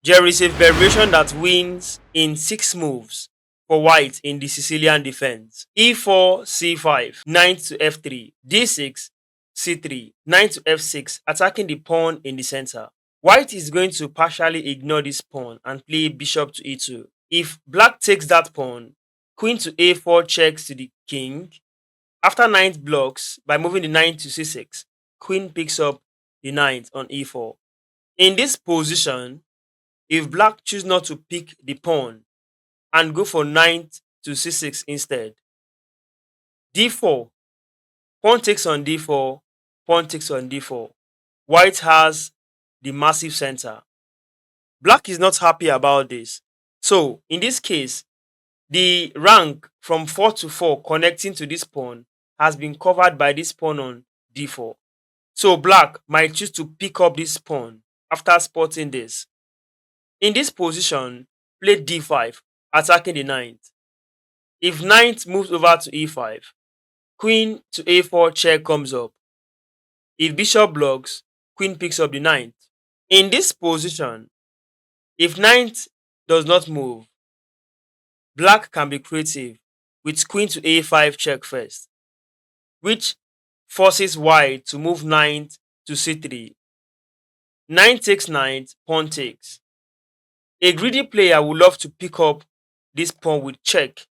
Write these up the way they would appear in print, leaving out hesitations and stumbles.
There is a variation that wins in 6 moves for white in the Sicilian defense. E4, C5, knight to F3, D6, C3, knight to F6, attacking the pawn in the center. White is going to partially ignore this pawn and play bishop to E2. If black takes that pawn, queen to A4 checks to the king. After knight blocks by moving the knight to C6, queen picks up the knight on E4. In this position, if black choose not to pick the pawn and go for knight to C6 instead, D4, pawn takes on D4, pawn takes on D4. White has the massive center. Black is not happy about this. So, in this case, the rank from 4 to 4 connecting to this pawn has been covered by this pawn on D4. So, black might choose to pick up this pawn after spotting this. In this position, play D5, attacking the knight. If knight moves over to E5, queen to A4 check comes up. If bishop blocks, queen picks up the knight. In this position, if knight does not move, black can be creative with queen to A5 check first, which forces white to move knight to C3. Knight takes knight, pawn takes. A greedy player would love to pick up this pawn with check.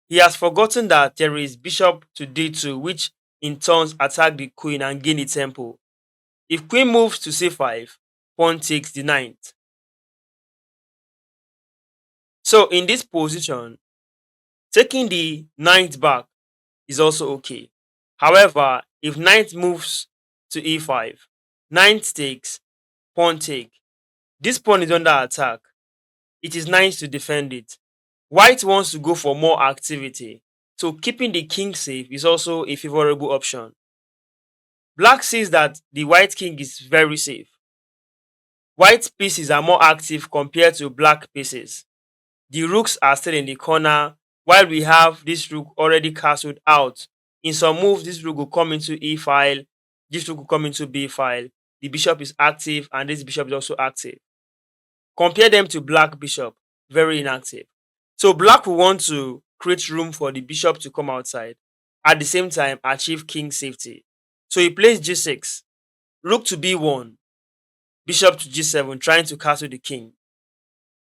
He has forgotten that there is bishop to D2, which in turns attack the queen and gain the tempo. If queen moves to C5, pawn takes the knight. So in this position, taking the knight back is also okay. However, if knight moves to E5, knight takes, pawn take. This pawn is under attack. It is nice to defend it. White wants to go for more activity, so keeping the king safe is also a favorable option. Black sees that the white king is very safe. White pieces are more active compared to black pieces. The rooks are still in the corner while we have this rook already castled out. In some moves, this rook will come into E file, this rook will come into B file. The bishop is active and this bishop is also active. Compare them to black bishop, very inactive. So black will want to create room for the bishop to come outside, at the same time achieve king safety. So he plays G6, rook to B1, bishop to G7, trying to castle the king.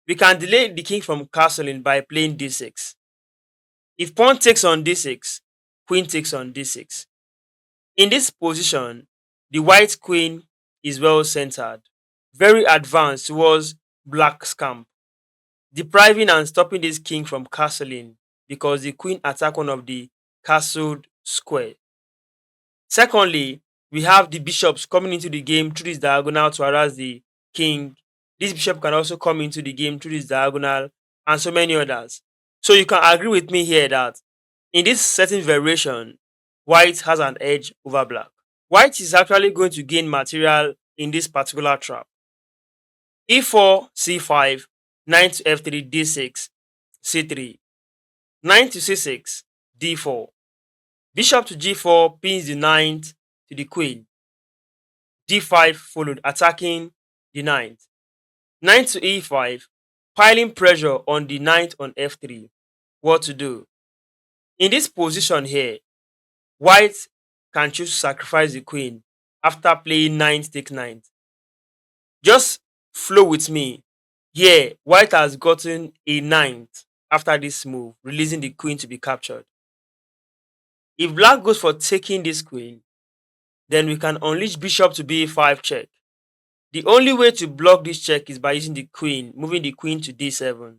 We can delay the king from castling by playing D6. If pawn takes on D6, queen takes on D6. In this position, the white queen is well centered, very advanced towards black's camp, depriving and stopping this king from castling because the queen attacked one of the castled square. Secondly, we have the bishops coming into the game through this diagonal to harass the king. This bishop can also come into the game through this diagonal and so many others. So you can agree with me here that in this certain variation, white has an edge over black. White is actually going to gain material in this particular trap. E4, C5, knight to F3, D6, C3, knight to C6, D4. Bishop to G4 pins the knight to the queen. D5 followed, attacking the knight. Knight to E5, piling pressure on the knight on F3. What to do? In this position here, white can choose to sacrifice the queen after playing knight take knight. Just flow with me. Here, white has gotten a knight after this move, releasing the queen to be captured. If black goes for taking this queen, then we can unleash bishop to B5 check. The only way to block this check is by using the queen, moving the queen to D7.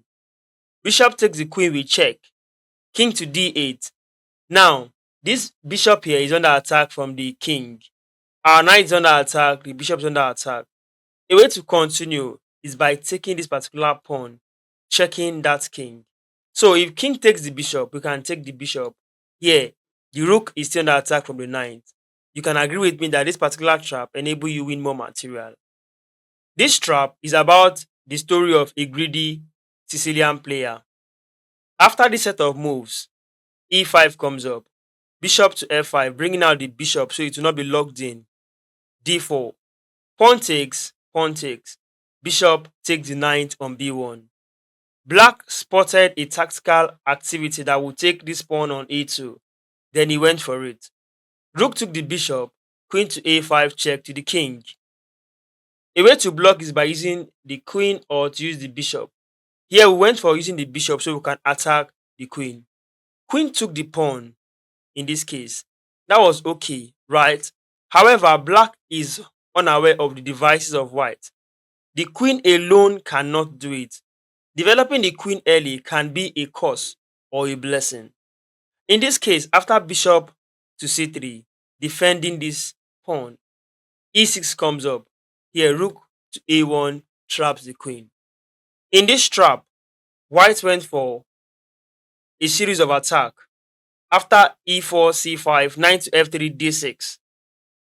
Bishop takes the queen with check. King to D8. Now, this bishop here is under attack from the king. Our knight is under attack, the bishop is under attack. A way to continue is by taking this particular pawn, checking that king. So if king takes the bishop, we can take the bishop. Here, the rook is still under attack from the knight. You can agree with me that this particular trap enables you win more material. This trap is about the story of a greedy Sicilian player. After this set of moves, E5 comes up, bishop to F5, bringing out the bishop so it will not be locked in. D4, pawn takes, Bishop takes the knight on b1. Black spotted a tactical activity that would take this pawn on a2. Then he went for it. Rook took the bishop, queen to a5 check to the king. A way to block is by using the queen or to use the bishop. Here we went for using the bishop so we can attack the queen. Queen took the pawn in this case. That was okay, right? However, black is unaware of the devices of white. The queen alone cannot do it. Developing the queen early can be a curse or a blessing. In this case, after bishop to c3, defending this pawn, e6 comes up. Here, rook to a1 traps the queen. In this trap, white went for a series of attack. After e4, c5, knight to f3, d6.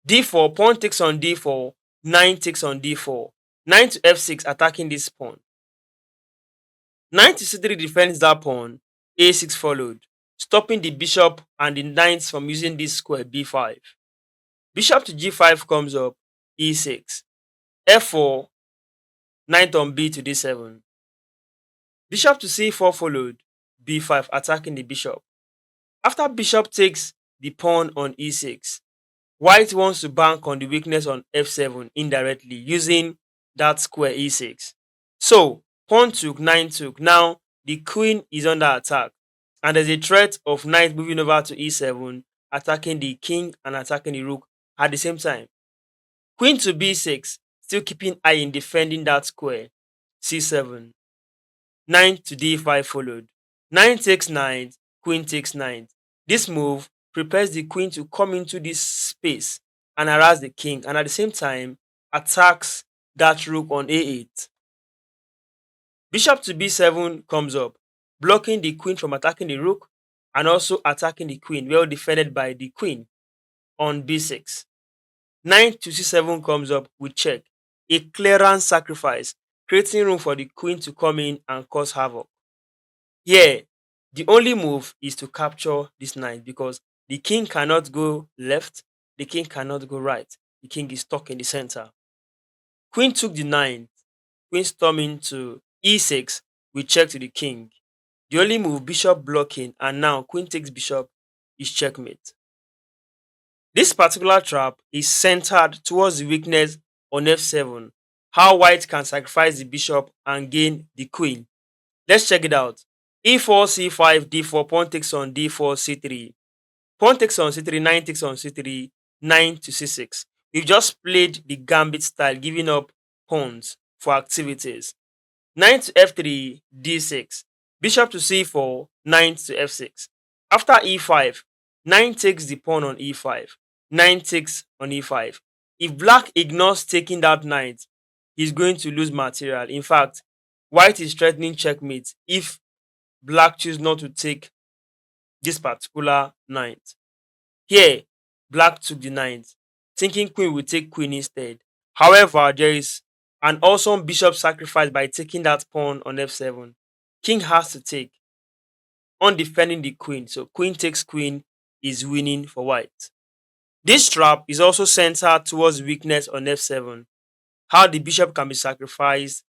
d4, pawn takes on d4, knight takes on d4. Knight to f6, attacking this pawn. Knight to c3 defends that pawn. a6 followed, stopping the bishop and the knights from using this square b5. Bishop to g5 comes up, e6. f4, knight on b to d7. Bishop to c4 followed, b5, attacking the bishop. After bishop takes the pawn on e6, white wants to bank on the weakness on f7 indirectly using that square e6. So, pawn took, knight took. Now, the queen is under attack, and there's a threat of knight moving over to e7, attacking the king and attacking the rook at the same time. Queen to b6, still keeping eye in defending that square, c7. Knight to d5 followed. Knight takes knight, queen takes knight. This move prepares the queen to come into this space and harass the king, and at the same time attacks that rook on a8. Bishop to b7 comes up, blocking the queen from attacking the rook and also attacking the queen, well defended by the queen on b6. Knight to c7 comes up with check, a clearance sacrifice, creating room for the queen to come in and cause havoc. Here, the only move is to capture this knight because the king cannot go left, the king cannot go right. The king is stuck in the center. Queen took the knight, queen storming to e6 with check to the king. The only move, bishop blocking, and now queen takes bishop is checkmate. This particular trap is centered towards the weakness on f7, how white can sacrifice the bishop and gain the queen. Let's check it out. e4, c5, d4, pawn takes on d4, c3. Pawn takes on c3, knight takes on c3, knight to c6. We've just played the Gambit style, giving up pawns for activities. Knight to f3, d6. Bishop to c4, knight to f6. After e5, knight takes the pawn on e5. Knight takes on e5. If black ignores taking that knight, he's going to lose material. In fact, white is threatening checkmate if black chooses not to take this particular knight. Here, black took the knight, thinking queen will take queen instead. However, there is an awesome bishop sacrifice by taking that pawn on f7. King has to take on defending the queen. So queen takes queen is winning for white. This trap is also centered towards weakness on f7, how the bishop can be sacrificed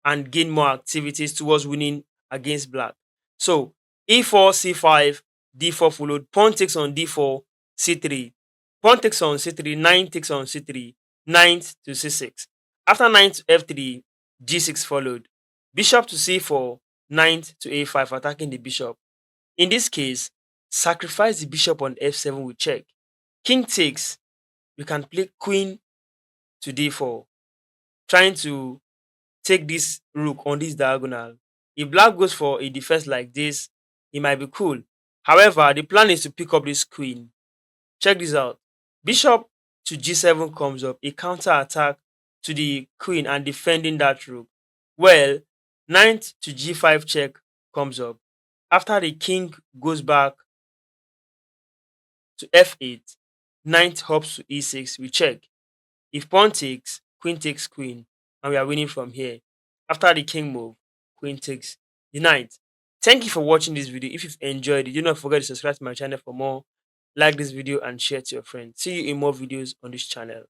and gain more activities towards winning against black. So e4, c5, d4 followed, pawn takes on d4, c3. Pawn takes on c3, knight takes on c3, knight to c6. After knight to f3, g6 followed. Bishop to c4, knight to a5, attacking the bishop. In this case, sacrifice the bishop on f7 with check. King takes, we can play queen to d4, trying to take this rook on this diagonal. If black goes for a defense like this, it might be cool. However, the plan is to pick up this queen. Check this out. Bishop to g7 comes up, a counter attack to the queen and defending that rook. Well, knight to g5 check comes up. After the king goes back to f8, knight hops to e6, we check. If pawn takes, queen takes queen, and we are winning from here. After the king move, queen takes the knight. Thank you for watching this video. If you've enjoyed it, do not forget to subscribe to my channel for more. Like this video and share to your friends. See you in more videos on this channel.